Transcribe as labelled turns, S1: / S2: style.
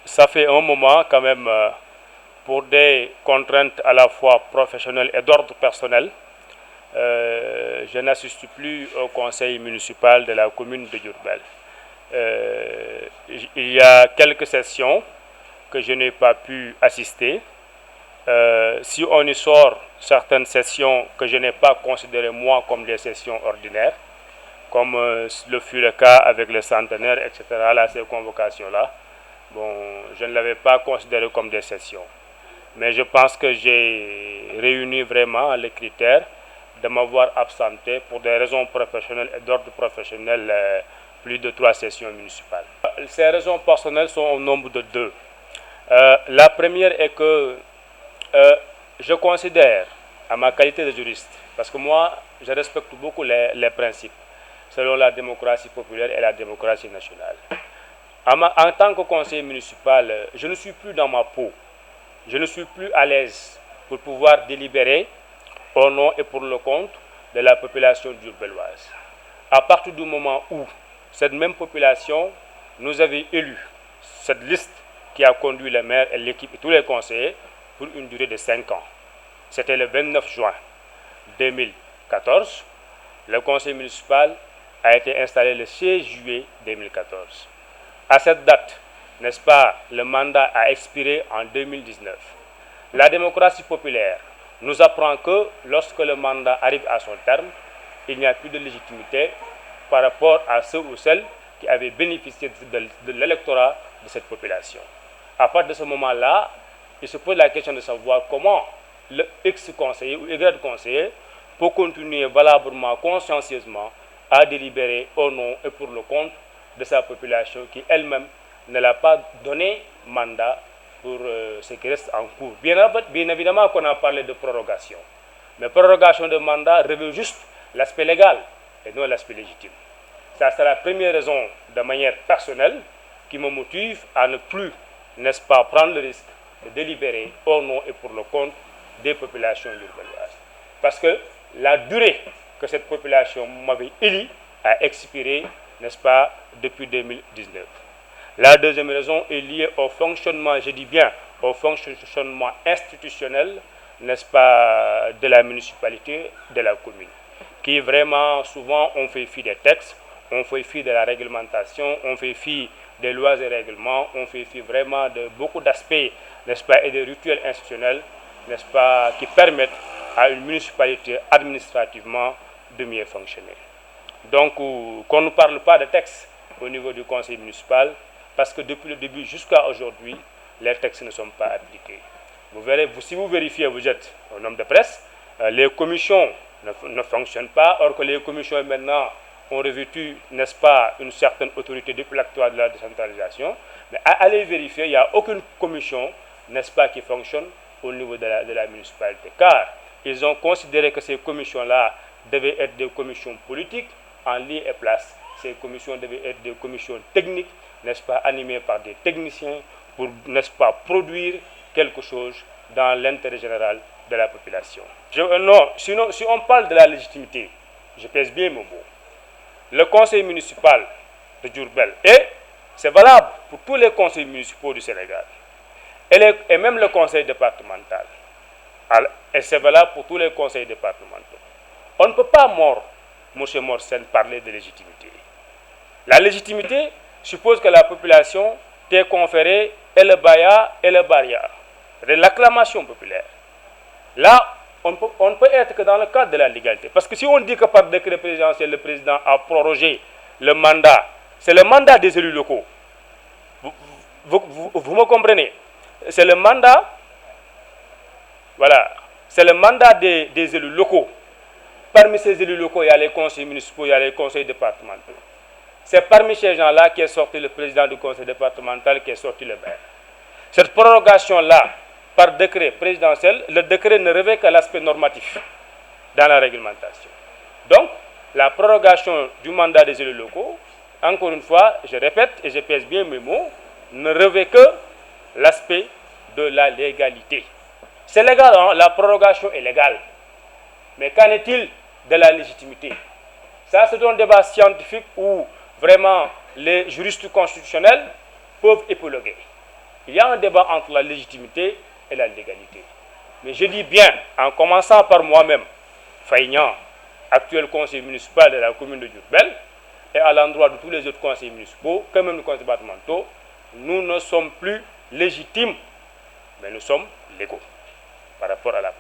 S1: ça fait un moment quand même, pour des contraintes à la fois professionnelles et d'ordre personnel, je n'assiste plus au conseil municipal de la commune de Diourbel. Il y a quelques sessions que je n'ai pas pu assister. Si on y sort certaines sessions que je n'ai pas considérées moi comme des sessions ordinaires, comme le fut le cas avec le centenaire, etc., là, ces convocations-là, bon, je ne l'avais pas considéré comme des sessions. Mais je pense que j'ai réuni vraiment les critères de m'avoir absenté pour des raisons professionnelles et d'ordre professionnel plus de 3 sessions municipales. Ces raisons personnelles sont au nombre de 2. La première est que je considère, à ma qualité de juriste, parce que moi, je respecte beaucoup les principes, selon la démocratie populaire et la démocratie nationale. En tant que conseiller municipal, je ne suis plus dans ma peau. Je ne suis plus à l'aise pour pouvoir délibérer au nom et pour le compte de la population diourbelloise. À partir du moment où cette même population nous avait élu cette liste qui a conduit les maires et l'équipe et tous les conseillers pour une durée de 5 ans. C'était le 29 juin 2014. Le conseil municipal a été installé le 16 juillet 2014. À cette date, n'est-ce pas, le mandat a expiré en 2019. La démocratie populaire nous apprend que lorsque le mandat arrive à son terme, il n'y a plus de légitimité par rapport à ceux ou celles qui avaient bénéficié de l'électorat de cette population. À partir de ce moment-là, il se pose la question de savoir comment le X conseiller ou Y conseiller peut continuer valablement, consciencieusement à délibérer au nom et pour le compte de sa population qui elle-même ne l'a pas donné mandat pour ce qui reste en cours. Bien évidemment qu'on a parlé de prorogation, mais prorogation de mandat revêt juste l'aspect légal et non l'aspect légitime. Ça, c'est la première raison de manière personnelle qui me motive à ne plus, n'est-ce pas, prendre le risque de délibérer au nom et pour le compte des populations diourbelloises. Parce que la durée que cette population m'avait élue a expiré, n'est-ce pas, depuis 2019. La deuxième raison est liée au fonctionnement, je dis bien, au fonctionnement institutionnel, n'est-ce pas, de la municipalité, de la commune, qui vraiment souvent on fait fi des textes, on fait fi de la réglementation, on fait fi des lois et règlements, on fait fi vraiment de beaucoup d'aspects, n'est-ce pas, et de rituels institutionnels, n'est-ce pas, qui permettent à une municipalité administrativement de mieux fonctionner. Donc, qu'on ne parle pas de textes au niveau du conseil municipal, parce que depuis le début jusqu'à aujourd'hui, les textes ne sont pas appliqués. Vous verrez, si vous vérifiez, vous êtes un homme de presse, les commissions ne fonctionnent pas, or que les commissions maintenant ont revêtu, n'est-ce pas, une certaine autorité depuis l'acte de la décentralisation, mais allez vérifier, il n'y a aucune commission, n'est-ce pas, qui fonctionne au niveau de la municipalité, car ils ont considéré que ces commissions-là devaient être des commissions politiques en lieu et place. Ces commissions devaient être des commissions techniques, n'est-ce pas, animées par des techniciens pour, n'est-ce pas, produire quelque chose dans l'intérêt général de la population. Non, sinon, si on parle de la légitimité, je pèse bien mon mot. Le conseil municipal de Diourbel, et c'est valable pour tous les conseils municipaux du Sénégal, et même le conseil départemental, et c'est valable pour tous les conseils départementaux. On ne peut pas, M. Morsen, parler de légitimité. La légitimité suppose que la population t'ait conféré et le baya et le baria, de l'acclamation populaire. Là, on ne peut être que dans le cadre de la légalité. Parce que si on dit que par décret présidentiel, le président a prorogé le mandat, c'est le mandat des élus locaux. Vous me comprenez? C'est le mandat, voilà, c'est le mandat des élus locaux. Parmi ces élus locaux, il y a les conseils municipaux, il y a les conseils départementaux. C'est parmi ces gens-là qu'est sorti le président du conseil départemental, qui est sorti le maire. Cette prorogation-là, par décret présidentiel, le décret ne revêt que l'aspect normatif dans la réglementation. Donc, la prorogation du mandat des élus locaux, encore une fois, je répète et je pèse bien mes mots, ne revêt que l'aspect de la légalité. C'est légal, hein? La prorogation est légale. Mais qu'en est-il de la légitimité? Ça, c'est un débat scientifique où vraiment les juristes constitutionnels peuvent épiloguer. Il y a un débat entre la légitimité et la légalité. Mais je dis bien, en commençant par moi-même, Faïgnan, actuel conseiller municipal de la commune de Diourbel, et à l'endroit de tous les autres conseillers municipaux, comme même les conseils départementaux, nous ne sommes plus légitimes, mais nous sommes légaux par rapport à la